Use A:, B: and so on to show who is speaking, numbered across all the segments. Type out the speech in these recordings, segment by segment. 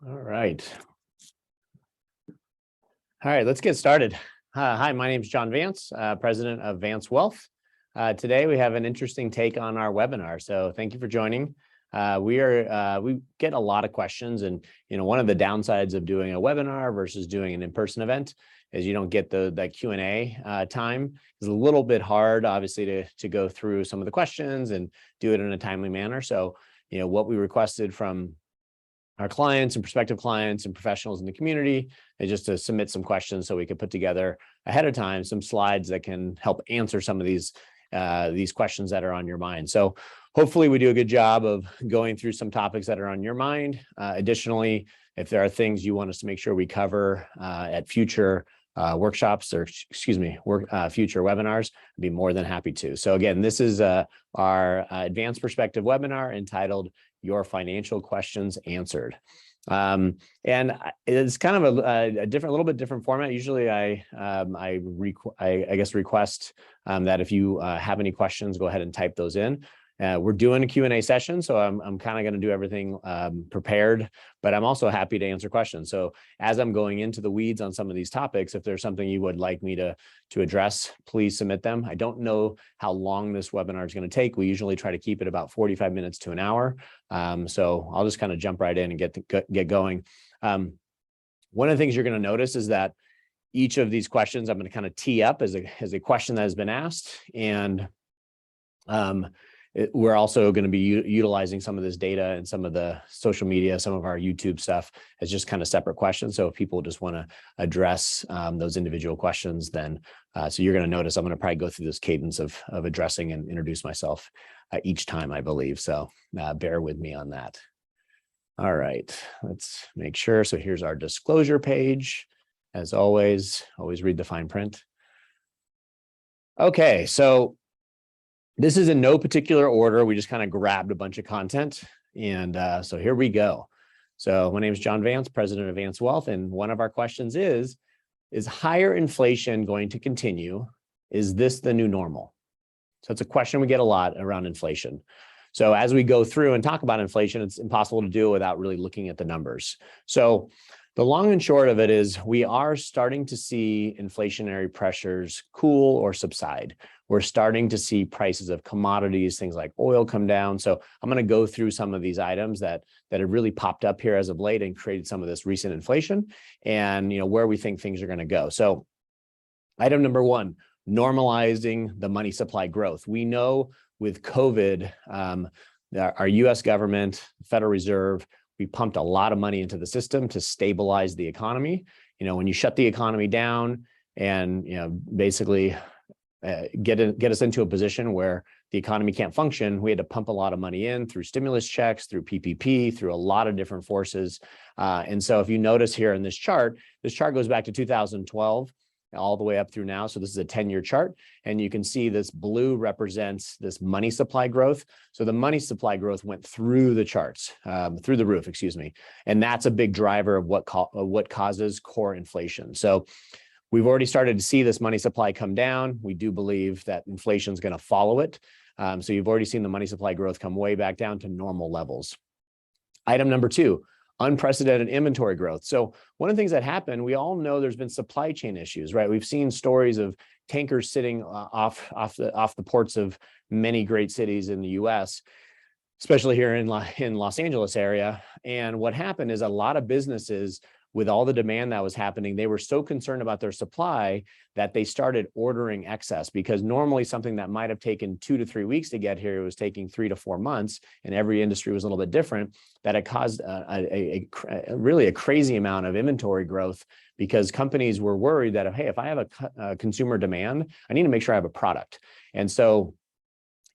A: All right. All right, let's get started. Hi, my name is John Vance, president of Vance Wealth. Today we have an interesting take on our webinar, so thank you for joining. We get a lot of questions, and one of the downsides of doing a webinar versus doing an in-person event is you don't get that Q&A time. It's a little bit hard, obviously, to go through some of the questions and do it in a timely manner. So, what we requested from our clients and prospective clients and professionals in the community is just to submit some questions so we could put together ahead of time some slides that can help answer some of these questions that are on your mind. So hopefully we do a good job of going through some topics that are on your mind. Additionally, if there are things you want us to make sure we cover at future workshops or future webinars, I'd be more than happy to. So again, this is our advanced perspective webinar entitled Your Financial Questions Answered. And it's kind of a little bit different format. Usually I guess request that if you have any questions, go ahead and type those in. We're doing a Q&A session, so I'm kind of going to do everything prepared, but I'm also happy to answer questions. So as I'm going into the weeds on some of these topics, if there's something you would like me to address, please submit them. I don't know how long this webinar is going to take. We usually try to keep it about 45 minutes to an hour. So I'll just kind of jump right in and get going. One of the things you're going to notice is that each of these questions I'm going to kind of tee up as a question that has been asked, and we're also going to be utilizing some of this data and some of the social media, some of our YouTube stuff as just kind of separate questions. So if people just want to address those individual questions, then so you're going to notice I'm going to probably go through this cadence of addressing and introduce myself each time, I believe. So bear with me on that. All right, let's make sure. So here's our disclosure page. As always read the fine print. Okay, so this is in no particular order. We just kind of grabbed a bunch of content. And so here we go. So my name is John Vance, president of Vance Wealth. And one of our questions is higher inflation going to continue? Is this the new normal? So it's a question we get a lot around inflation. So as we go through and talk about inflation, it's impossible to do without really looking at the numbers. So the long and short of it is we are starting to see inflationary pressures cool or subside. We're starting to see prices of commodities, things like oil, come down. So I'm going to go through some of these items that have really popped up here as of late and created some of this recent inflation, and where we think things are going to go. So item number one, normalizing the money supply growth. We know with COVID, our U.S. government, Federal Reserve, we pumped a lot of money into the system to stabilize the economy. When you shut the economy down and basically get us into a position where the economy can't function, we had to pump a lot of money in through stimulus checks, through PPP, through a lot of different forces. And so if you notice here in this chart goes back to 2012 all the way up through now. So this is a 10-year chart, and you can see this blue represents this money supply growth. So the money supply growth went through the charts, through the roof, excuse me. And that's a big driver of what causes core inflation. So we've already started to see this money supply come down. We do believe that inflation is going to follow it. So you've already seen the money supply growth come way back down to normal levels. Item number two, unprecedented inventory growth. So one of the things that happened, we all know there's been supply chain issues, right? We've seen stories of tankers sitting off the ports of many great cities in the U.S., especially here in Los Angeles area. And what happened is a lot of businesses, with all the demand that was happening, they were so concerned about their supply that they started ordering excess, because normally something that might have taken 2 to 3 weeks to get here was taking 3 to 4 months, and every industry was a little bit different. That it caused really a crazy amount of inventory growth, because companies were worried that, hey, if I have a consumer demand, I need to make sure I have a product. And so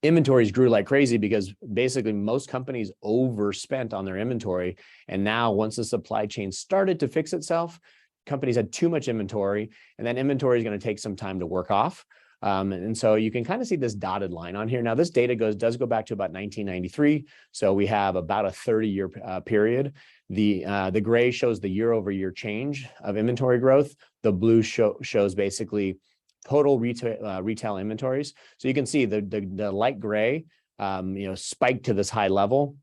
A: inventories grew like crazy, because basically most companies overspent on their inventory. And now once the supply chain started to fix itself, companies had too much inventory, and that inventory is going to take some time to work off. And so you can kind of see this dotted line on here. Now this data does go back to about 1993. So we have about a 30-year period. The gray shows the year-over-year change of inventory growth. The blue shows basically total retail inventories. So you can see the light gray, spiked to this high level.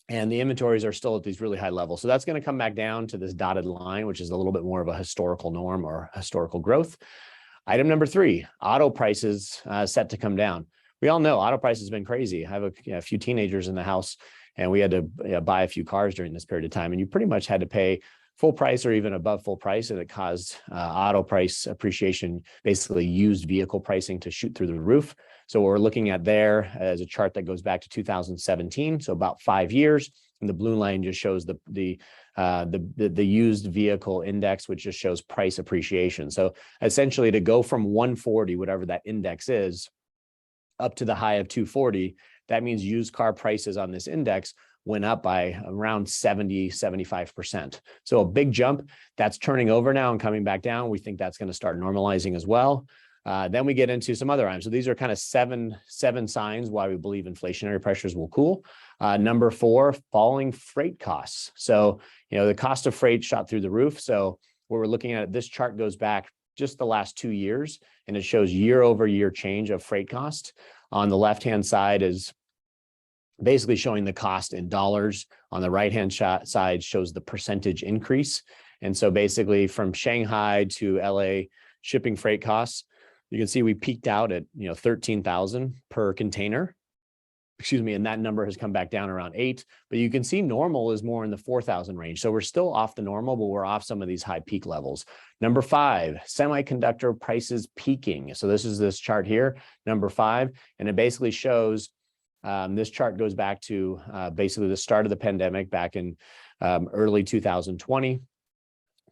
A: and the inventories are still at these really high levels. So that's going to come back down to this dotted line, which is a little bit more of a historical norm or historical growth. Item number 3, auto prices set to come down. We all know auto prices have been crazy. I have a few teenagers in the house, and we had to buy a few cars during this period of time, and you pretty much had to pay full price or even above full price, and it caused auto price appreciation, basically used vehicle pricing, to shoot through the roof. So what we're looking at there is a chart that goes back to 2017, so about 5 years, and the blue line just shows the used vehicle index, which just shows price appreciation. So essentially, to go from 140, whatever that index is, up to the high of 240, that means used car prices on this index went up by around 75%. So a big jump. That's turning over now and coming back down. We think that's going to start normalizing as well. Then we get into some other items. So these are kind of seven signs why we believe inflationary pressures will cool. Number 4, falling freight costs. So, the cost of freight shot through the roof. So what we're looking at, this chart goes back just the last 2 years, and it shows year-over-year change of freight cost. On the left-hand side is basically showing the cost in dollars. On the right-hand side shows the percentage increase. And so basically from Shanghai to LA shipping freight costs, you can see we peaked out at 13,000 per container. And that number has come back down around 8, but you can see normal is more in the 4,000 range. So we're still off the normal, but we're off some of these high peak levels. Number 5, semiconductor prices peaking. So this is this chart here, number 5, and it basically shows, this chart goes back to basically the start of the pandemic back in early 2020. It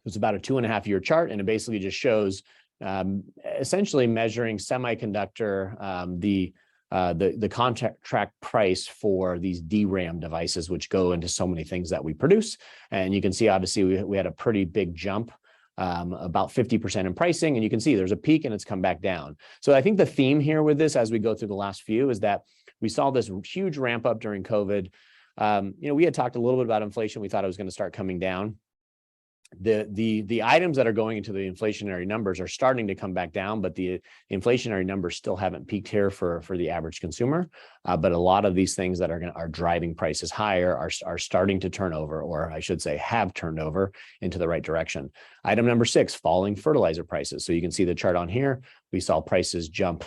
A: was about a 2.5-year chart, and it basically just shows essentially measuring semiconductor, the contract price for these DRAM devices, which go into so many things that we produce. And you can see, obviously, we had a pretty big jump, about 50% in pricing. And you can see there's a peak and it's come back down. So I think the theme here with this, as we go through the last few, is that we saw this huge ramp up during COVID. We had talked a little bit about inflation. We thought it was going to start coming down. The items that are going into the inflationary numbers are starting to come back down, but the inflationary numbers still haven't peaked here for the average consumer. But a lot of these things that are driving prices higher are starting to turn over, or I should say have turned over into the right direction. Item number 6, falling fertilizer prices. So you can see the chart on here. We saw prices jump.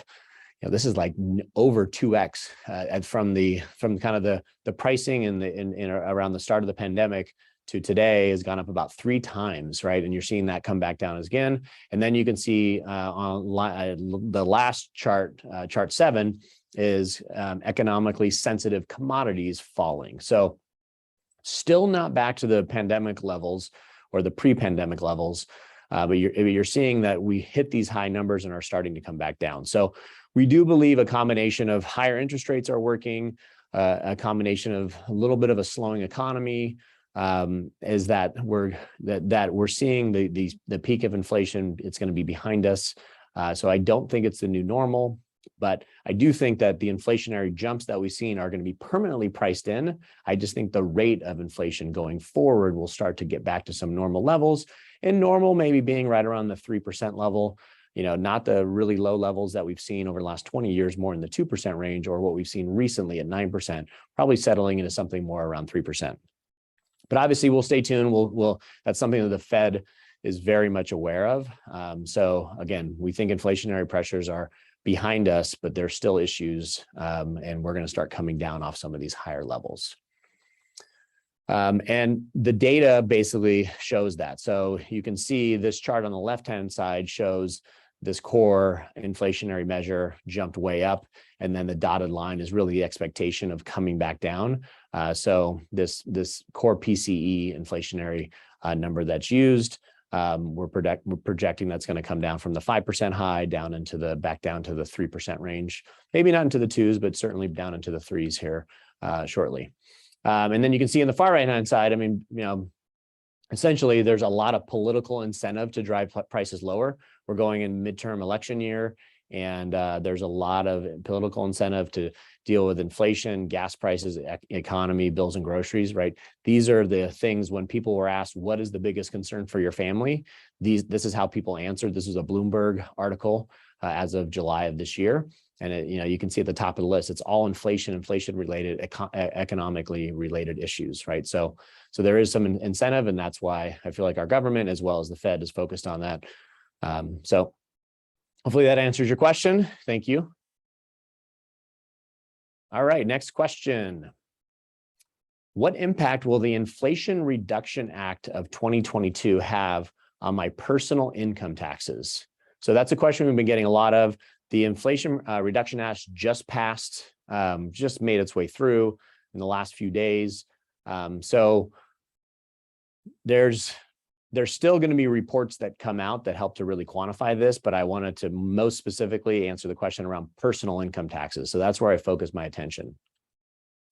A: This is like over 2x from kind of the pricing in around the start of the pandemic to today has gone up about 3 times, right? And you're seeing that come back down again. And then you can see on the last chart, chart 7, is economically sensitive commodities falling. So still not back to the pandemic levels or the pre-pandemic levels, but you're seeing that we hit these high numbers and are starting to come back down. So we do believe a combination of higher interest rates are working, a combination of a little bit of a slowing economy, is that we're seeing the peak of inflation. It's going to be behind us. So I don't think it's the new normal, but I do think that the inflationary jumps that we've seen are going to be permanently priced in. I just think the rate of inflation going forward will start to get back to some normal levels, and normal maybe being right around the 3% level. Not the really low levels that we've seen over the last 20 years, more in the 2% range, or what we've seen recently at 9%, probably settling into something more around 3%. But obviously, we'll stay tuned. That's something that the Fed is very much aware of. So again, we think inflationary pressures are behind us, but there's still issues, and we're going to start coming down off some of these higher levels. And the data basically shows that. So you can see this chart on the left-hand side shows this core inflationary measure jumped way up, and then the dotted line is really the expectation of coming back down. So this core PCE inflationary number that's used, we're projecting that's going to come down from the 5% high back down to the 3% range, maybe not into the 2s, but certainly down into the 3s here shortly. And then you can see on the far right-hand side, essentially there's a lot of political incentive to drive prices lower. We're going in midterm election year, and there's a lot of political incentive to deal with inflation, gas prices, economy, bills and groceries, right? These are the things when people were asked, what is the biggest concern for your family? This is how people answered. This is a Bloomberg article as of July of this year. And you can see at the top of the list, it's all inflation related, economically related issues, right? So there is some incentive, and that's why I feel like our government, as well as the Fed, is focused on that. So hopefully that answers your question. Thank you. All right, next question. What impact will the Inflation Reduction Act of 2022 have on my personal income taxes? So that's a question we've been getting a lot of. The Inflation Reduction Act just passed, just made its way through in the last few days. So there's still going to be reports that come out that help to really quantify this, but I wanted to most specifically answer the question around personal income taxes. So that's where I focus my attention.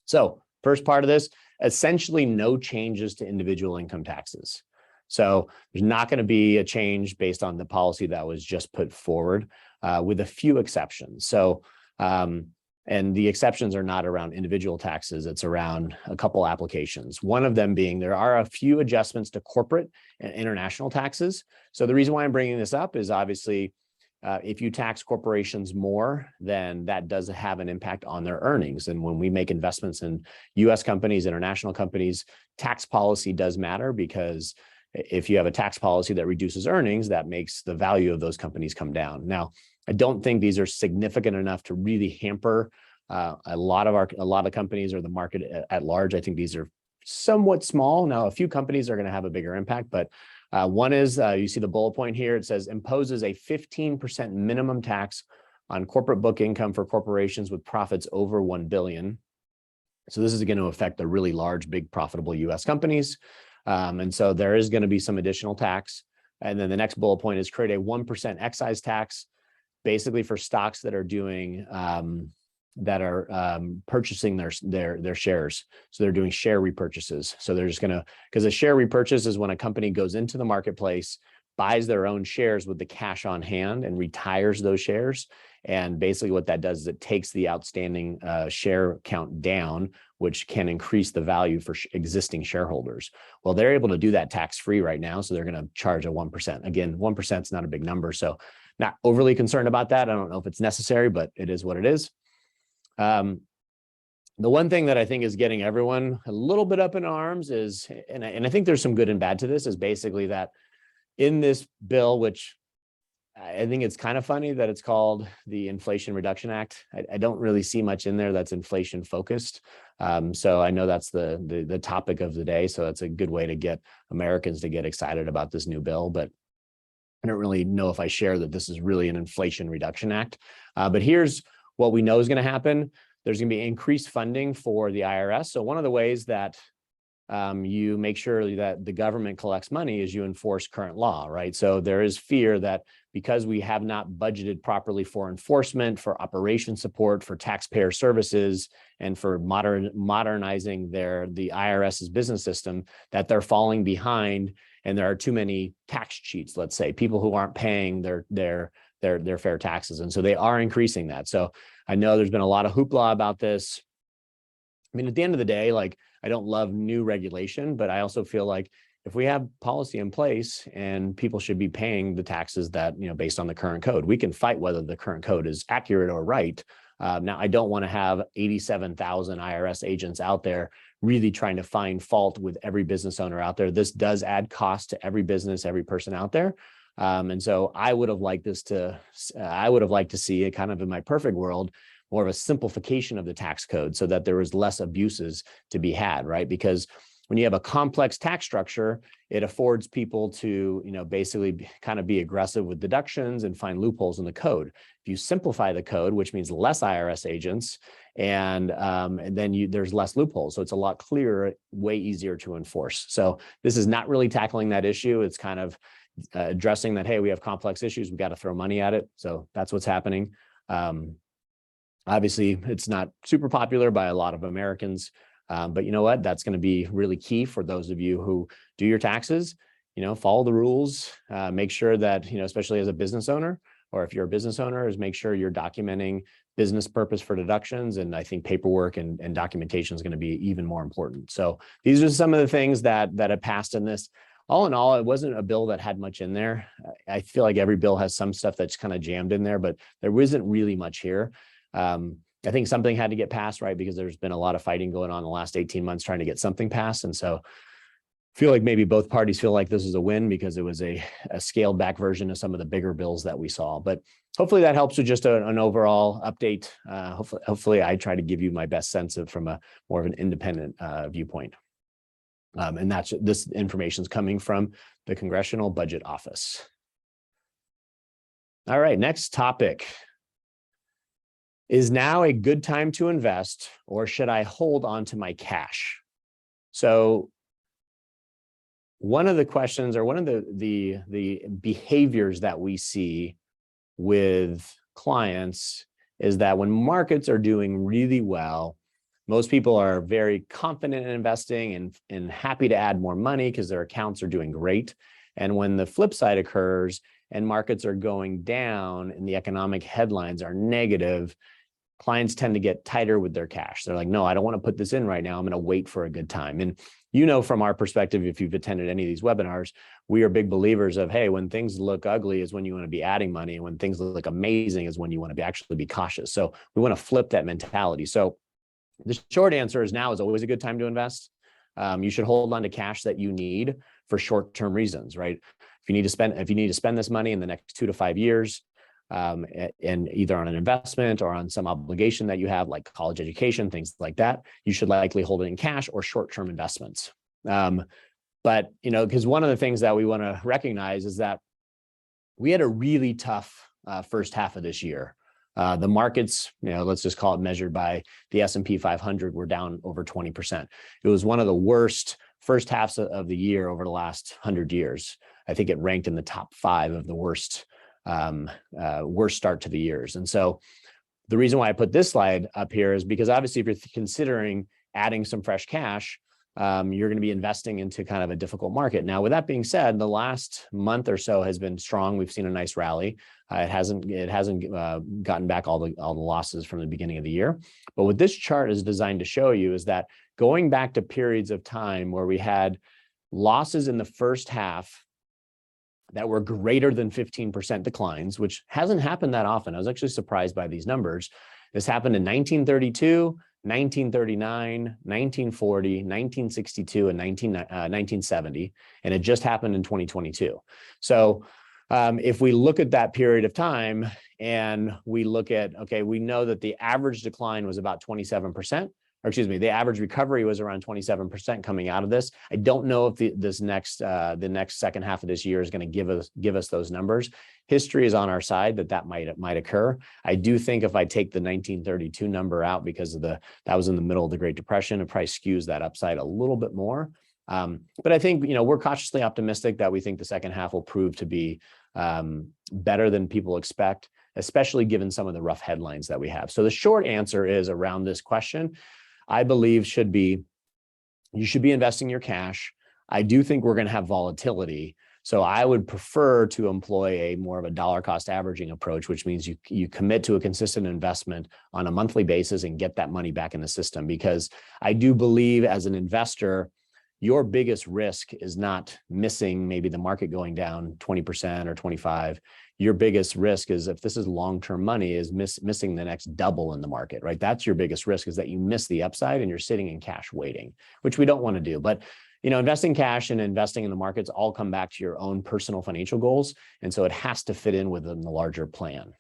A: So first part of this, essentially no changes to individual income taxes. So there's not going to be a change based on the policy that was just put forward, with a few exceptions. So, and the exceptions are not around individual taxes, it's around a couple applications. One of them being there are a few adjustments to corporate and international taxes. So the reason why I'm bringing this up is obviously, if you tax corporations more, then that does have an impact on their earnings. And when we make investments in US companies, international companies, tax policy does matter, because if you have a tax policy that reduces earnings, that makes the value of those companies come down. Now, I don't think these are significant enough to really hamper a lot of companies or the market at large. I think these are somewhat small. Now, a few companies are going to have a bigger impact, but one is, you see the bullet point here, it says imposes a 15% minimum tax on corporate book income for corporations with profits over 1 billion. So this is going to affect the really large, big, profitable US companies. And so there is going to be some additional tax. And then the next bullet point is create a 1% excise tax, basically for stocks that are doing, purchasing their shares. So they're doing share repurchases. So they're just going to, because a share repurchase is when a company goes into the marketplace, buys their own shares with the cash on hand and retires those shares. And basically what that does is it takes the outstanding share count down, which can increase the value for existing shareholders. Well, they're able to do that tax-free right now. So they're going to charge a 1%. Again, 1% is not a big number. So not overly concerned about that. I don't know if it's necessary, but it is what it is. The one thing that I think is getting everyone a little bit up in arms is, and I think there's some good and bad to this, is basically that in this bill, which I think it's kind of funny that it's called the Inflation Reduction Act. I don't really see much in there that's inflation focused. So I know that's the topic of the day. So that's a good way to get Americans to get excited about this new bill. But I don't really know if I share that this is really an Inflation Reduction Act. But here's what we know is going to happen. There's going to be increased funding for the IRS. So one of the ways that you make sure that the government collects money is you enforce current law, right? So there is fear that because we have not budgeted properly for enforcement, for operation support, for taxpayer services, and for modernizing the IRS's business system, that they're falling behind and there are too many tax cheats, let's say, people who aren't paying their fair taxes. And so they are increasing that. So I know there's been a lot of hoopla about this. I mean, at the end of the day, like, I don't love new regulation, but I also feel like if we have policy in place and people should be paying the taxes that, based on the current code, we can fight whether the current code is accurate or right. Now, I don't want to have 87,000 IRS agents out there really trying to find fault with every business owner out there. This does add cost to every business, every person out there. And so I would have liked to see it, kind of in my perfect world, more of a simplification of the tax code so that there was less abuses to be had, right? Because when you have a complex tax structure, it affords people to, basically kind of be aggressive with deductions and find loopholes in the code. If you simplify the code, which means less IRS agents, and then there's less loopholes. So it's a lot clearer, way easier to enforce. So this is not really tackling that issue. It's kind of addressing that, hey, we have complex issues, we got to throw money at it. So that's what's happening. Obviously, it's not super popular by a lot of Americans, but you know what? That's going to be really key for those of you who do your taxes. Follow the rules. Make sure that, especially as a business owner, or if you're a business owner, is make sure you're documenting business purpose for deductions. And I think paperwork and documentation is going to be even more important. So these are some of the things that have passed in this. All in all, it wasn't a bill that had much in there. I feel like every bill has some stuff that's kind of jammed in there, but there wasn't really much here. I think something had to get passed, right? Because there's been a lot of fighting going on in the last 18 months trying to get something passed. And so I feel like maybe both parties feel like this is a win because it was a scaled back version of some of the bigger bills that we saw. But hopefully that helps with just an overall update. Hopefully I try to give you my best sense of from a more of an independent viewpoint. And this information is coming from the Congressional Budget Office. All right, next topic. Is now a good time to invest, or should I hold on to my cash? So one of the questions, or one of the behaviors that we see with clients is that when markets are doing really well, most people are very confident in investing and happy to add more money because their accounts are doing great. And when the flip side occurs and markets are going down and the economic headlines are negative, clients tend to get tighter with their cash. They're like, no, I don't want to put this in right now. I'm going to wait for a good time. And you know, from our perspective, if you've attended any of these webinars, we are big believers of, hey, when things look ugly is when you want to be adding money. And when things look amazing is when you want to actually be cautious. So we want to flip that mentality. So the short answer is now is always a good time to invest. You should hold on to cash that you need for short-term reasons, right? If you need to spend this money in the next 2 to 5 years, and either on an investment or on some obligation that you have, like college education, things like that, you should likely hold it in cash or short-term investments. But, you know, because one of the things that we want to recognize is that we had a really tough first half of this year. The markets, you know, let's just call it measured by the S&P 500, were down over 20%. It was one of the worst first halves of the year over the last 100 years. I think it ranked in the top 5 of the worst start to the years. And so the reason why I put this slide up here is because obviously if you're considering adding some fresh cash, you're going to be investing into kind of a difficult market. Now, with that being said, the last month or so has been strong. We've seen a nice rally. It hasn't gotten back all the losses from the beginning of the year. But what this chart is designed to show you is that going back to periods of time where we had losses in the first half that were greater than 15% declines, which hasn't happened that often. I was actually surprised by these numbers. This happened in 1932, 1939, 1940, 1962, and 1970, and it just happened in 2022. So if we look at that period of time and we look at, okay, we know that the average decline was about 27%. Or excuse me, the average recovery was around 27% coming out of this. I don't know if the next second half of this year is going to give us those numbers. History is on our side that might occur. I do think if I take the 1932 number out because of that was in the middle of the Great Depression, it probably skews that upside a little bit more. But I think, you know, we're cautiously optimistic that we think the second half will prove to be better than people expect, especially given some of the rough headlines that we have. So the short answer is around this question, I believe you should be investing your cash. I do think we're going to have volatility. So I would prefer to employ a more of a dollar cost averaging approach, which means you commit to a consistent investment on a monthly basis and get that money back in the system. Because I do believe as an investor, your biggest risk is not missing maybe the market going down 20% or 25%. Your biggest risk is, if this is long-term money, is missing the next double in the market, right? That's your biggest risk, is that you miss the upside and you're sitting in cash waiting, which we don't want to do. But, you know, investing cash and investing in the markets all come back to your own personal financial goals. And so it has to fit in within the larger plan.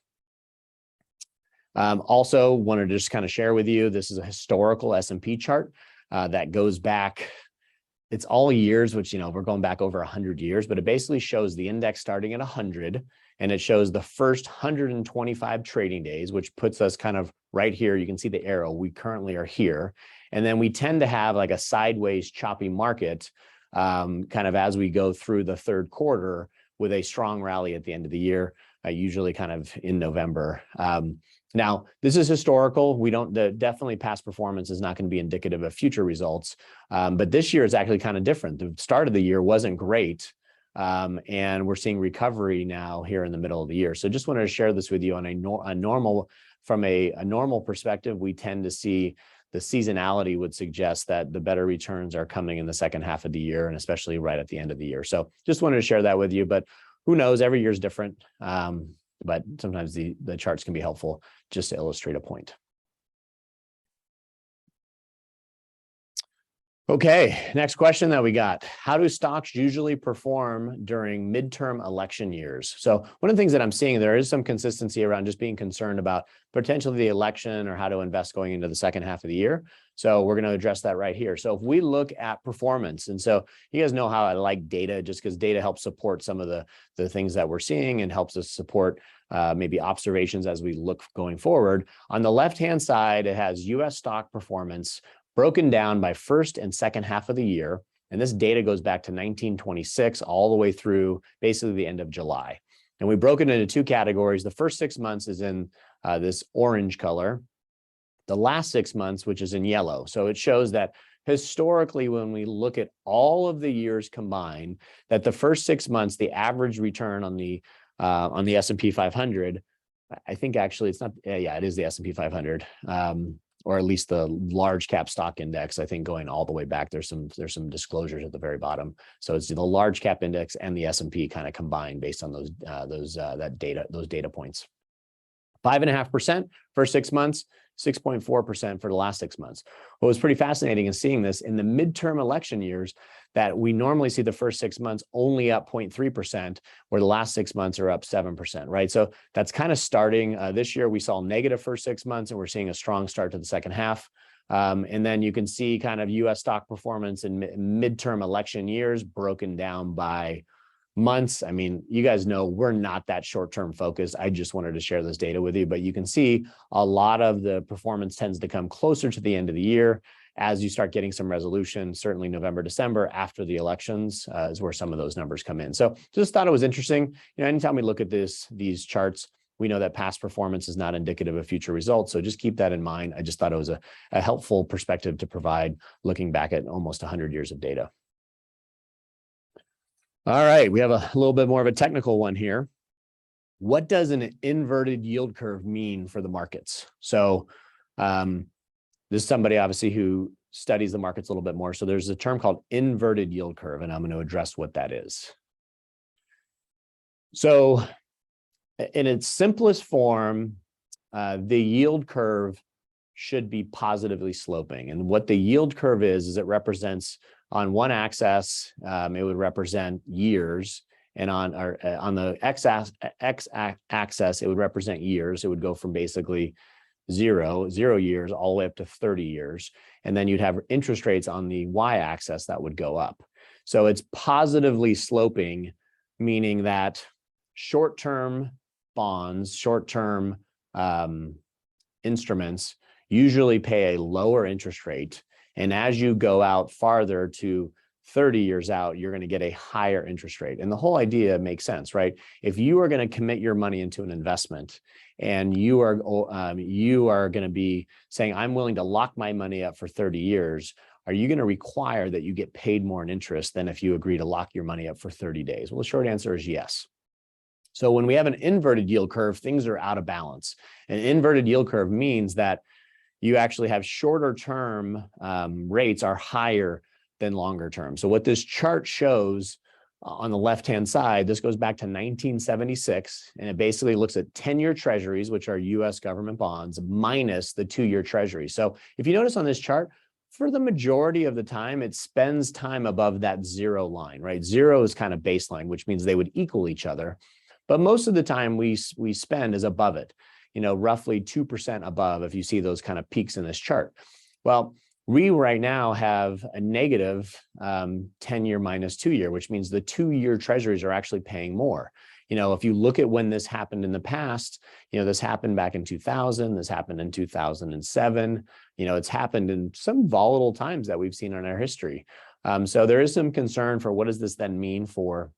A: Also wanted to just kind of share with you, this is a historical S&P chart that goes back. It's all years, which, you know, we're going back over 100 years, but it basically shows the index starting at 100, and it shows the first 125 trading days, which puts us kind of right here. You can see the arrow. We currently are here. And then we tend to have like a sideways choppy market kind of as we go through the third quarter, with a strong rally at the end of the year, usually kind of in November. Now, this is historical. Definitely past performance is not going to be indicative of future results. But this year is actually kind of different. The start of the year wasn't great. And we're seeing recovery now here in the middle of the year. So just wanted to share this with you on from a normal perspective. We tend to see the seasonality would suggest that the better returns are coming in the second half of the year, and especially right at the end of the year. So just wanted to share that with you, but who knows, every year is different. but sometimes the charts can be helpful just to illustrate a point. Okay, next question that we got. How do stocks usually perform during midterm election years? So one of the things that I'm seeing, there is some consistency around just being concerned about potentially the election or how to invest going into the second half of the year. So we're going to address that right here. So if we look at performance, and so you guys know how I like data, just because data helps support some of the things that we're seeing and helps us support maybe observations as we look going forward. On the left-hand side, it has U.S. stock performance broken down by first and second half of the year. And this data goes back to 1926 all the way through basically the end of July. And we broke it into two categories. The first 6 months is in this orange color. The last 6 months, which is in yellow. So it shows that historically, when we look at all of the years combined, that the first 6 months, the average return on the S&P 500, I think actually it's not, yeah, it is the S&P 500. Or at least the large cap stock index, I think going all the way back, there's some disclosures at the very bottom. So it's the large cap index and the S&P kind of combined based on those data points. 5.5% for 6 months, 6.4% for the last 6 months. What was pretty fascinating is seeing this in the midterm election years, that we normally see the first 6 months only up 0.3%, where the last 6 months are up 7%, right? So that's kind of starting. This year, we saw negative first 6 months, and we're seeing a strong start to the second half. And then you can see kind of U.S. stock performance in midterm election years broken down by months. I mean, you guys know we're not that short-term focused. I just wanted to share this data with you, but you can see a lot of the performance tends to come closer to the end of the year as you start getting some resolution. Certainly November, December after the elections is where some of those numbers come in. So just thought it was interesting. You know, anytime we look at these charts, we know that past performance is not indicative of future results. So just keep that in mind. I just thought it was a helpful perspective to provide looking back at almost 100 years of data. All right, we have a little bit more of a technical one here. What does an inverted yield curve mean for the markets? So this is somebody obviously who studies the markets a little bit more. So there's a term called inverted yield curve, and I'm going to address what that is. So in its simplest form, the yield curve should be positively sloping. And what the yield curve is it represents on one axis, it would represent years, and on the x-axis, it would represent years. It would go from basically zero years all the way up to 30 years. And then you'd have interest rates on the y-axis that would go up. So it's positively sloping, meaning that short-term bonds, short-term instruments usually pay a lower interest rate. And as you go out farther to 30 years out, you're going to get a higher interest rate. And the whole idea makes sense, right? If you are going to commit your money into an investment and you are going to be saying, I'm willing to lock my money up for 30 years, are you going to require that you get paid more in interest than if you agree to lock your money up for 30 days? Well, the short answer is yes. So when we have an inverted yield curve, things are out of balance. An inverted yield curve means that you actually have shorter term rates are higher than longer term. So what this chart shows on the left-hand side, this goes back to 1976, and it basically looks at 10-year treasuries, which are US government bonds, minus the 2-year treasuries. So if you notice on this chart, for the majority of the time, it spends time above that zero line, right? Zero is kind of baseline, which means they would equal each other. But most of the time we spend is above it, you know, roughly 2% above if you see those kind of peaks in this chart. Well, we right now have a negative 10-year minus 2-year, which means the 2-year treasuries are actually paying more. You know, if you look at when this happened in the past, you know, this happened back in 2000, this happened in 2007, you know, it's happened in some volatile times that we've seen in our history. So there is some concern for what does this then mean for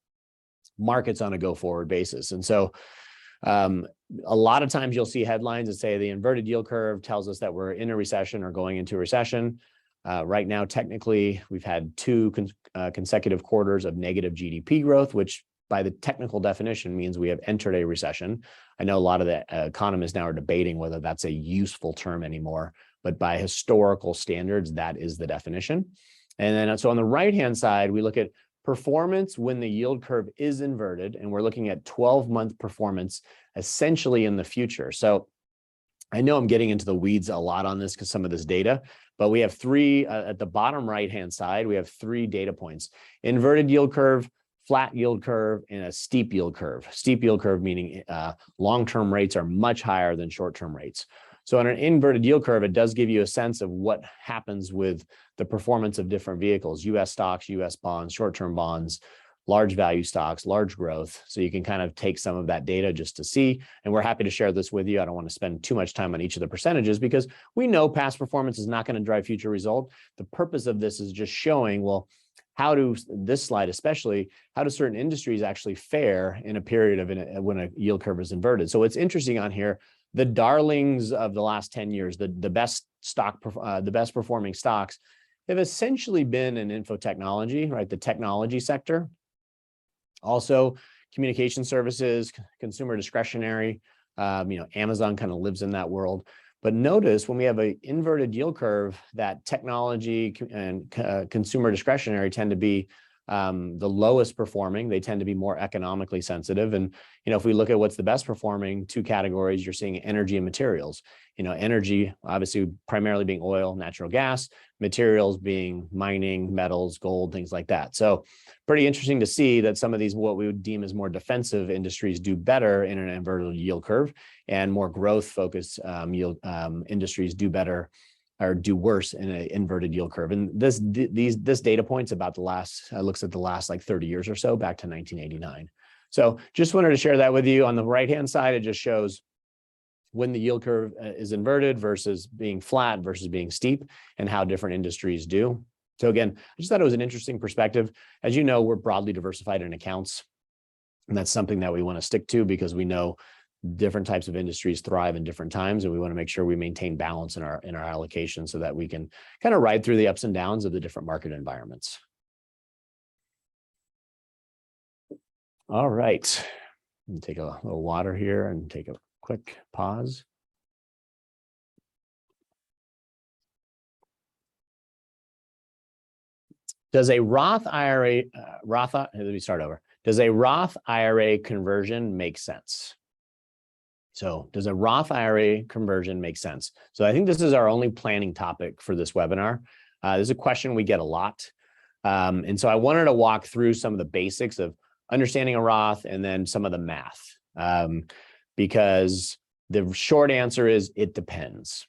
A: markets on a go-forward basis. And so a lot of times you'll see headlines that say the inverted yield curve tells us that we're in a recession or going into a recession. Right now, technically, we've had 2 consecutive quarters of negative GDP growth, which by the technical definition means we have entered a recession. I know a lot of the economists now are debating whether that's a useful term anymore, but by historical standards, that is the definition. And then so on the right-hand side, we look at performance when the yield curve is inverted, and we're looking at 12-month performance essentially in the future. So I know I'm getting into the weeds a lot on this because some of this data, but we have three at the bottom right-hand side, we have three data points: inverted yield curve, flat yield curve, and a steep yield curve. Steep yield curve meaning long-term rates are much higher than short-term rates. So on an inverted yield curve, it does give you a sense of what happens with the performance of different vehicles: US stocks, US bonds, short-term bonds, large value stocks, large growth. So you can kind of take some of that data just to see, and we're happy to share this with you. I don't want to spend too much time on each of the percentages because we know past performance is not going to drive future result. The purpose of this is just showing, well, how do, this slide especially, how do certain industries actually fare in a period of when a yield curve is inverted? So what's interesting on here, the darlings of the last 10 years, the best performing stocks have essentially been in info technology, right? The technology sector. Also, communication services, consumer discretionary, Amazon kind of lives in that world. But notice when we have an inverted yield curve, that technology and consumer discretionary tend to be the lowest performing. They tend to be more economically sensitive. And, if we look at what's the best performing two categories, you're seeing energy and materials. Energy, obviously, primarily being oil, natural gas, materials being mining, metals, gold, things like that. So pretty interesting to see that some of these, what we would deem as more defensive industries, do better in an inverted yield curve, and more growth focused industries do better or do worse in an inverted yield curve. And this data point's about the last, looks at the last like 30 years or so, back to 1989. So just wanted to share that with you. On the right-hand side, it just shows when the yield curve is inverted versus being flat versus being steep, and how different industries do. So again, I just thought it was an interesting perspective. As you know, we're broadly diversified in accounts, and that's something that we want to stick to because we know different types of industries thrive in different times, and we want to make sure we maintain balance in our allocation so that we can kind of ride through the ups and downs of the different market environments. All right, take a little water here and take a quick pause. Does a Roth IRA, let me start over. Does a Roth IRA conversion make sense? So does a Roth IRA conversion make sense? So I think this is our only planning topic for this webinar. This is a question we get a lot. And so I wanted to walk through some of the basics of understanding a Roth and then some of the math. Because the short answer is it depends.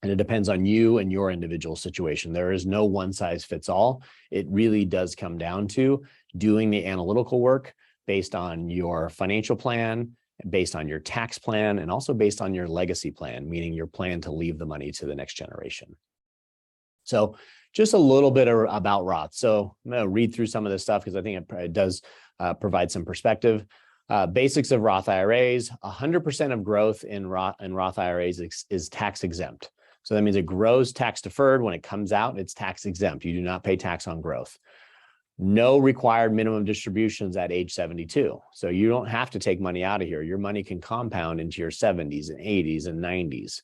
A: And it depends on you and your individual situation. There is no one size fits all. It really does come down to doing the analytical work based on your financial plan, based on your tax plan, and also based on your legacy plan, meaning your plan to leave the money to the next generation. So just a little bit about Roth. So I'm going to read through some of this stuff because I think it does provide some perspective. Basics of Roth IRAs: 100% of growth in Roth IRAs is tax exempt. So that means it grows tax deferred. When it comes out, it's tax exempt. You do not pay tax on growth. No required minimum distributions at age 72. So you don't have to take money out of here. Your money can compound into your 70s and 80s and 90s.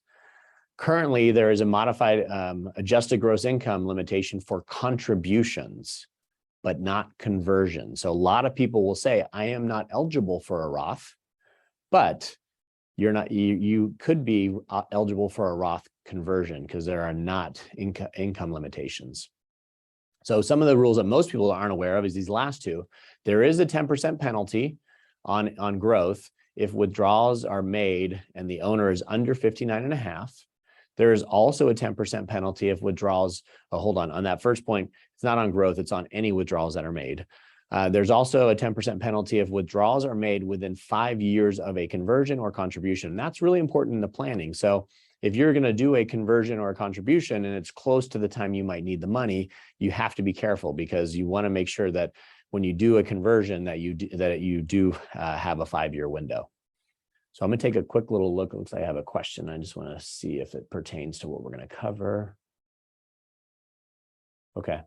A: Currently, there is a modified adjusted gross income limitation for contributions, but not conversion. So a lot of people will say, I am not eligible for a Roth, but you're not, you could be eligible for a Roth conversion because there are not income limitations. So some of the rules that most people aren't aware of is these last two. There is a 10% penalty on growth if withdrawals are made and the owner is under 59.5. There is also a 10% penalty if withdrawals, hold on that first point, it's not on growth, it's on any withdrawals that are made. There's also a 10% penalty if withdrawals are made within 5 years of a conversion or contribution. And that's really important in the planning. So if you're going to do a conversion or a contribution and it's close to the time you might need the money, you have to be careful because you want to make sure that when you do a conversion that you do have a 5-year window. So I'm going to take a quick little look. It looks like I have a question. I just want to see if it pertains to what we're going to cover. Okay.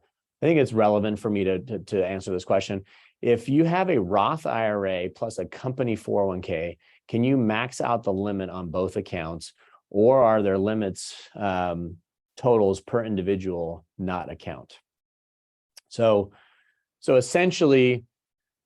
A: I think it's relevant for me to answer this question. If you have a Roth IRA plus a company 401k, can you max out the limit on both accounts, or are there limits, totals per individual, not account? So So essentially,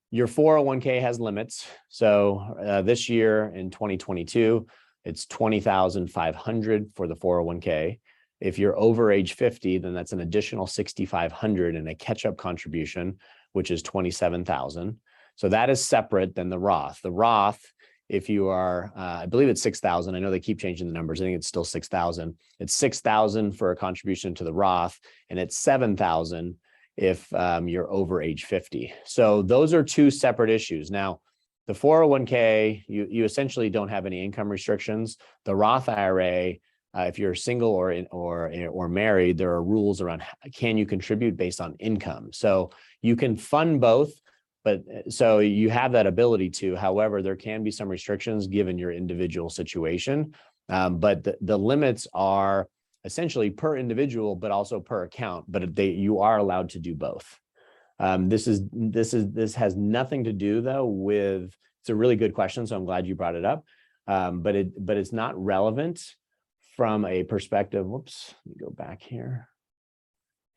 A: your 401k has limits. So this year in 2022, it's $20,500 for the 401k. If you're over age 50, then that's an additional $6,500 in a catch-up contribution, which is $27,000. So that is separate than the Roth. The Roth, if you are, I believe it's 6,000. I know they keep changing the numbers. I think it's still 6,000. It's 6,000 for a contribution to the Roth, and it's 7,000 if you're over age 50. So those are two separate issues. Now, the 401k, you essentially don't have any income restrictions. The Roth IRA, if you're single or married, there are rules around can you contribute based on income. So you can fund both, but so you have that ability to. However, there can be some restrictions given your individual situation. But the limits are essentially per individual, but also per account. But you are allowed to do both. This has nothing to do though with. It's a really good question, so I'm glad you brought it up. But it's not relevant from a perspective. Whoops, let me go back here.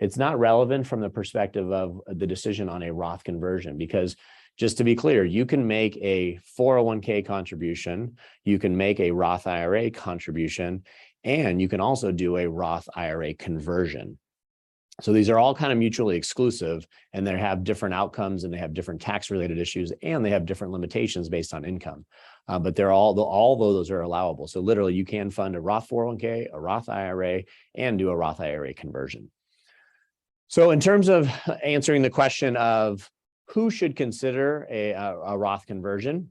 A: It's not relevant from the perspective of the decision on a Roth conversion, because just to be clear, you can make a 401k contribution, you can make a Roth IRA contribution, and you can also do a Roth IRA conversion. So these are all kind of mutually exclusive, and they have different outcomes, and they have different tax-related issues, and they have different limitations based on income. But they're all those are allowable. So literally, you can fund a Roth 401k, a Roth IRA, and do a Roth IRA conversion. So in terms of answering the question of who should consider a Roth conversion,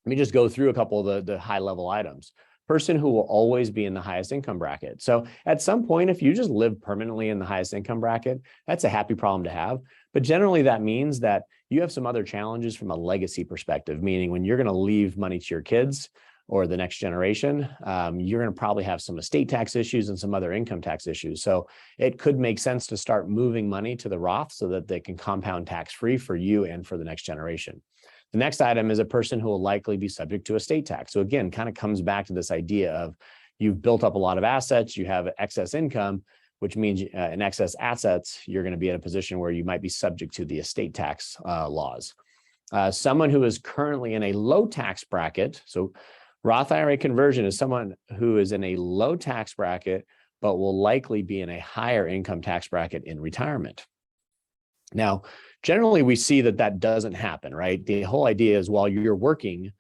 A: let me just go through a couple of the high-level items. Person who will always be in the highest income bracket. So at some point, if you just live permanently in the highest income bracket, that's a happy problem to have. But generally, that means that you have some other challenges from a legacy perspective, meaning when you're going to leave money to your kids or the next generation, you're going to probably have some estate tax issues and some other income tax issues. So it could make sense to start moving money to the Roth so that they can compound tax-free for you and for the next generation. The next item is a person who will likely be subject to estate tax. So again, kind of comes back to this idea of you've built up a lot of assets, you have excess income, which means in excess assets, you're going to be in a position where you might be subject to the estate tax laws. Someone who is currently in a low tax bracket, so Roth IRA conversion is someone who is in a low tax bracket, but will likely be in a higher income tax bracket in retirement. Now, generally, we see that doesn't happen, right? The whole idea is while you're working,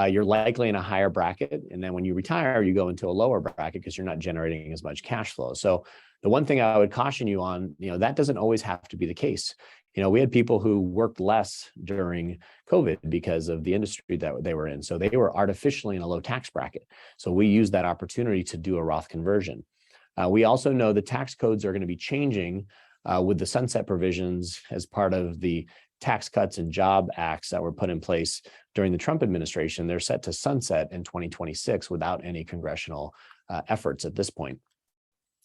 A: you're likely in a higher bracket. And then when you retire, you go into a lower bracket because you're not generating as much cash flow. So the one thing I would caution you on, that doesn't always have to be the case. We had people who worked less during COVID because of the industry that they were in. So they were artificially in a low tax bracket. So we used that opportunity to do a Roth conversion. We also know the tax codes are going to be changing with the sunset provisions as part of the Tax Cuts and Job Acts that were put in place during the Trump administration. They're set to sunset in 2026 without any congressional efforts at this point.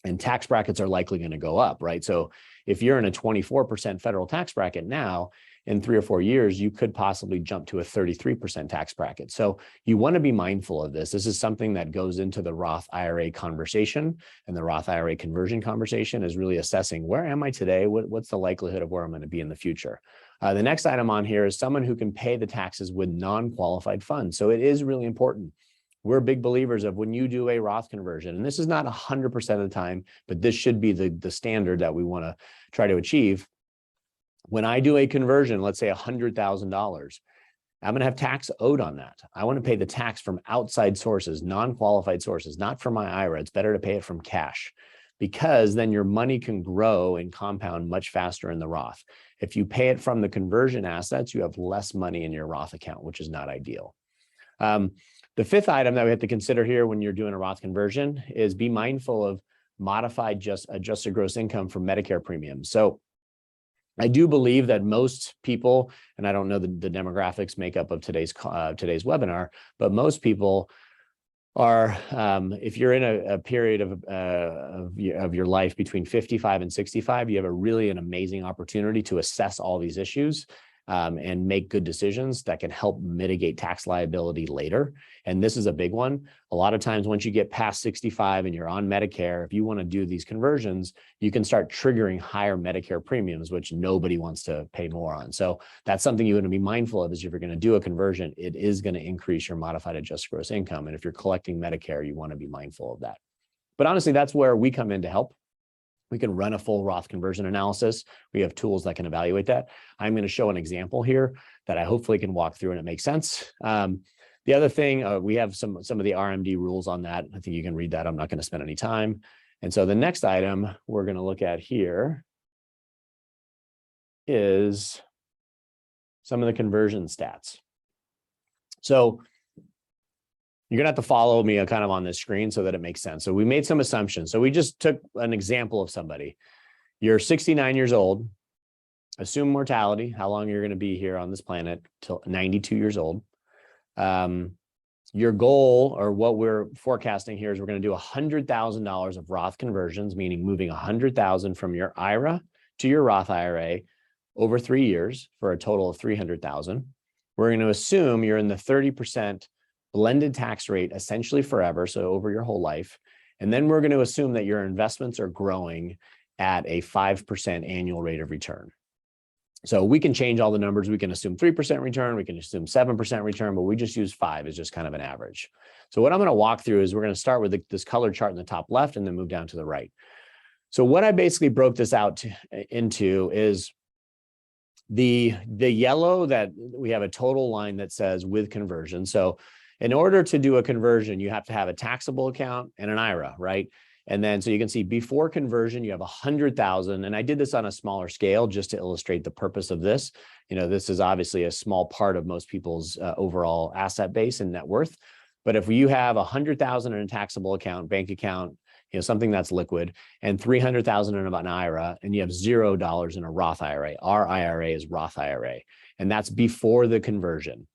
A: And tax brackets are likely going to go up, right? So if you're in a 24% federal tax bracket now, in 3 or 4 years, you could possibly jump to a 33% tax bracket. So you want to be mindful of this. This is something that goes into the Roth IRA conversation, and the Roth IRA conversion conversation is really assessing where am I today? What's the likelihood of where I'm going to be in the future? The next item on here is someone who can pay the taxes with non-qualified funds. So it is really important. We're big believers of when you do a Roth conversion, and this is not 100% of the time, but this should be the standard that we want to try to achieve. When I do a conversion, let's say $100,000, I'm going to have tax owed on that. I want to pay the tax from outside sources, non-qualified sources, not from my IRA. It's better to pay it from cash, because then your money can grow and compound much faster in the Roth. If you pay it from the conversion assets, you have less money in your Roth account, which is not ideal. The fifth item that we have to consider here when you're doing a Roth conversion is be mindful of modified adjusted gross income for Medicare premiums. So I do believe that most people, and I don't know the demographics makeup of today's webinar, but most people are, if you're in a period of your life between 55 and 65, you have an amazing opportunity to assess all these issues. and make good decisions that can help mitigate tax liability later. And this is a big one. A lot of times once you get past 65 and you're on Medicare, if you want to do these conversions, you can start triggering higher Medicare premiums, which nobody wants to pay more on. So that's something you want to be mindful of, is if you're going to do a conversion, it is going to increase your modified adjusted gross income. And if you're collecting Medicare, you want to be mindful of that. But honestly, that's where we come in to help. We can run a full Roth conversion analysis. We have tools that can evaluate that. I'm going to show an example here that I hopefully can walk through and it makes sense. The other thing, we have some of the RMD rules on that. I think you can read that. I'm not going to spend any time. And so the next item we're going to look at here is some of the conversion stats. So you're going to have to follow me kind of on this screen so that it makes sense. So we made some assumptions. So we just took an example of somebody. You're 69 years old. Assume mortality, how long you're going to be here on this planet, till 92 years old. Your goal, or what we're forecasting here, is we're going to do $100,000 of Roth conversions, meaning moving $100,000 from your IRA to your Roth IRA over 3 years for a total of $300,000. We're going to assume you're in the 30% blended tax rate essentially forever, so over your whole life. And then we're going to assume that your investments are growing at a 5% annual rate of return. So we can change all the numbers. We can assume 3% return, we can assume 7% return, but we just use 5 as just kind of an average. So what I'm going to walk through is we're going to start with this color chart in the top left and then move down to the right. So what I basically broke this out into is the yellow, that we have a total line that says with conversion. So in order to do a conversion, you have to have a taxable account and an IRA, right? And then, so you can see before conversion, you have 100,000. And I did this on a smaller scale just to illustrate the purpose of this. You know, this is obviously a small part of most people's overall asset base and net worth. But if you have 100,000 in a taxable account, bank account, you know, something that's liquid, and 300,000 in an IRA, and you have $0 in a Roth IRA. Our IRA is Roth IRA, and that's before the conversion.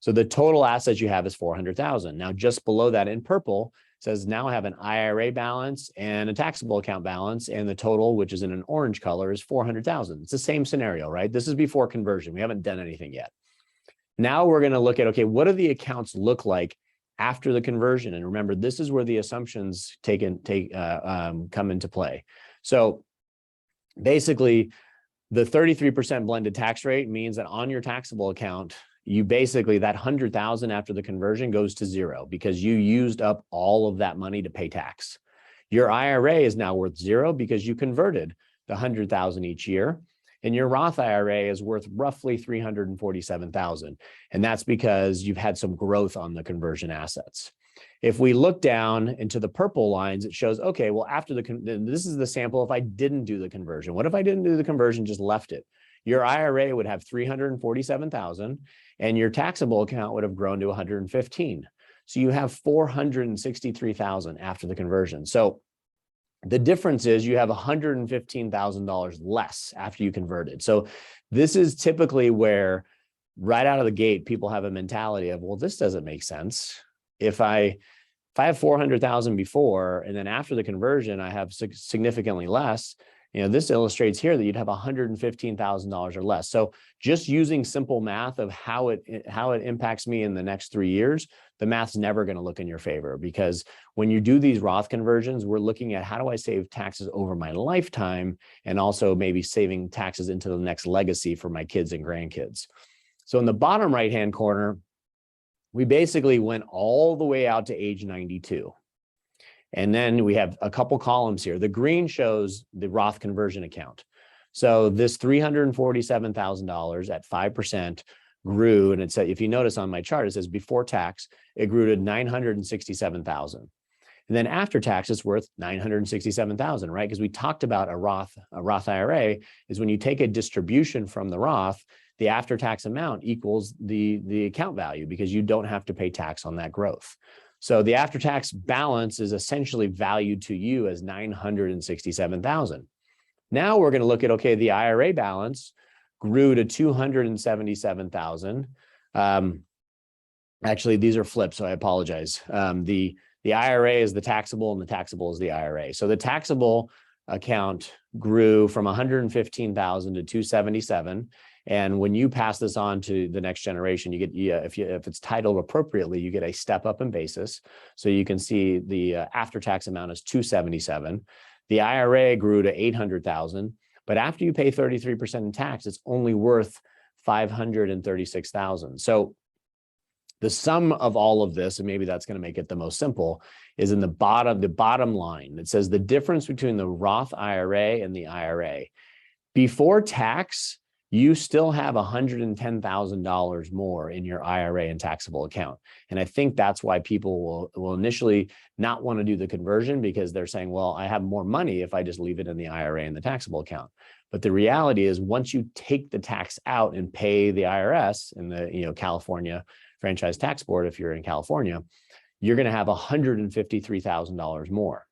A: So the total assets you have is 400,000. Now, just below that in purple says now I have an IRA balance and a taxable account balance, and the total, which is in an orange color, is 400,000. It's the same scenario, right? This is before conversion. We haven't done anything yet. Now we're going to look at, okay, what do the accounts look like after the conversion? And remember, this is where the assumptions come into play. So basically, the 33% blended tax rate means that on your taxable account, you basically, that 100,000 after the conversion goes to zero because you used up all of that money to pay tax. Your IRA is now worth zero because you converted the 100,000 each year, and your Roth IRA is worth roughly 347,000. And that's because you've had some growth on the conversion assets. If we look down into the purple lines, it shows, okay, well, after this is the sample if I didn't do the conversion. What if I didn't do the conversion, just left it? Your IRA would have 347,000 and your taxable account would have grown to 115. So you have 463,000 after the conversion. So the difference is you have $115,000 less after you converted. So this is typically where right out of the gate, people have a mentality of, well, this doesn't make sense. If I have 400,000 before, and then after the conversion, I have significantly less, you know, this illustrates here that you'd have $115,000 or less. So just using simple math of how it impacts me in the next 3 years, the math's never going to look in your favor, because when you do these Roth conversions, we're looking at how do I save taxes over my lifetime, and also maybe saving taxes into the next legacy for my kids and grandkids. So in the bottom right-hand corner, we basically went all the way out to age 92. And then we have a couple columns here. The green shows the Roth conversion account. So this $347,000 at 5% grew, and it said, if you notice on my chart, it says before tax, it grew to 967,000. And then after tax, it's worth 967,000, right? Because we talked about a Roth IRA is when you take a distribution from the Roth, the after-tax amount equals the account value because you don't have to pay tax on that growth. So the after-tax balance is essentially valued to you as 967,000. Now we're going to look at, okay, the IRA balance grew to 277,000. Actually, these are flipped, so I apologize. The IRA is the taxable and the taxable is the IRA. So the taxable account grew from 115,000 to 277. And when you pass this on to the next generation, you get, if it's titled appropriately, you get a step up in basis. So you can see the after-tax amount is $277. The IRA grew to $800,000, but after you pay 33% in tax, it's only worth $536,000. So the sum of all of this, and maybe that's going to make it the most simple, is in the bottom line. It says the difference between the Roth IRA and the IRA. Before tax, you still have $110,000 more in your IRA and taxable account. And I think that's why people will initially not want to do the conversion, because they're saying, well, I have more money if I just leave it in the IRA and the taxable account. But the reality is, once you take the tax out and pay the IRS and the California Franchise Tax Board, if you're in California, you're going to have $153,000 more.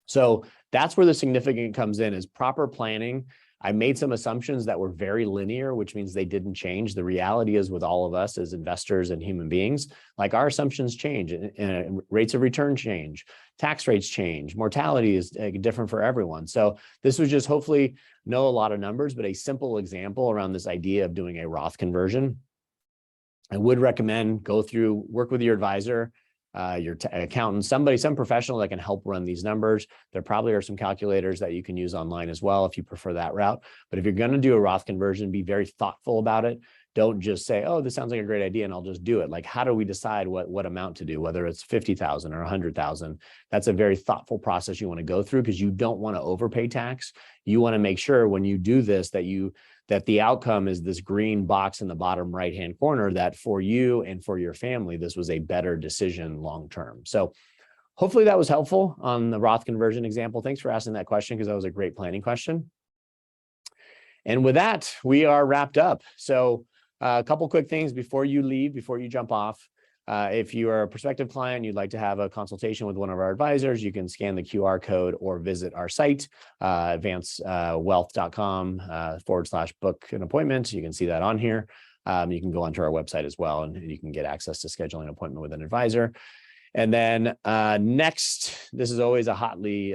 A: So that's where the significant comes in, is proper planning. I made some assumptions that were very linear, which means they didn't change. The reality is, with all of us as investors and human beings, like, our assumptions change, and rates of return change, tax rates change, mortality is different for everyone. So this was just, hopefully, know a lot of numbers, but a simple example around this idea of doing a Roth conversion. I would recommend work with your advisor, your accountant, some professional that can help run these numbers. There probably are some calculators that you can use online as well if you prefer that route. But if you're going to do a Roth conversion, be very thoughtful about it. Don't just say, oh, this sounds like a great idea and I'll just do it. Like, how do we decide what amount to do, whether it's 50,000 or 100,000? That's a very thoughtful process you want to go through, because you don't want to overpay tax. You want to make sure when you do this that the outcome is this green box in the bottom right-hand corner, that for you and for your family, this was a better decision long-term. So hopefully that was helpful on the Roth conversion example. Thanks for asking that question, because that was a great planning question. And with that, we are wrapped up. So a couple quick things before you leave, before you jump off. If you are a prospective client, you'd like to have a consultation with one of our advisors, you can scan the QR code or visit our site, advancewealth.com/book an appointment. You can see that on here. You can go onto our website as well, and you can get access to scheduling an appointment with an advisor. And then next, this is always a hotly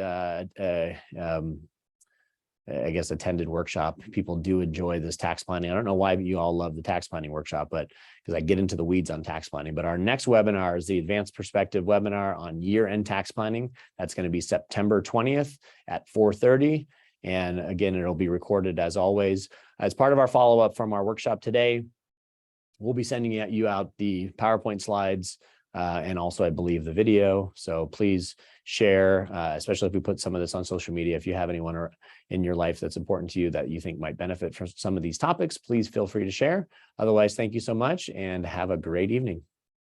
A: attended workshop. People do enjoy this tax planning. I don't know why you all love the tax planning workshop, but because I get into the weeds on tax planning. But our next webinar is the Advanced Perspective webinar on year-end tax planning. That's going to be September 20th at 4:30. And again, it'll be recorded as always. As part of our follow-up from our workshop today, we'll be sending you out the PowerPoint slides and also, I believe, the video. So please share, especially if we put some of this on social media. If you have anyone in your life that's important to you that you think might benefit from some of these topics, please feel free to share. Otherwise, thank you so much and have a great evening.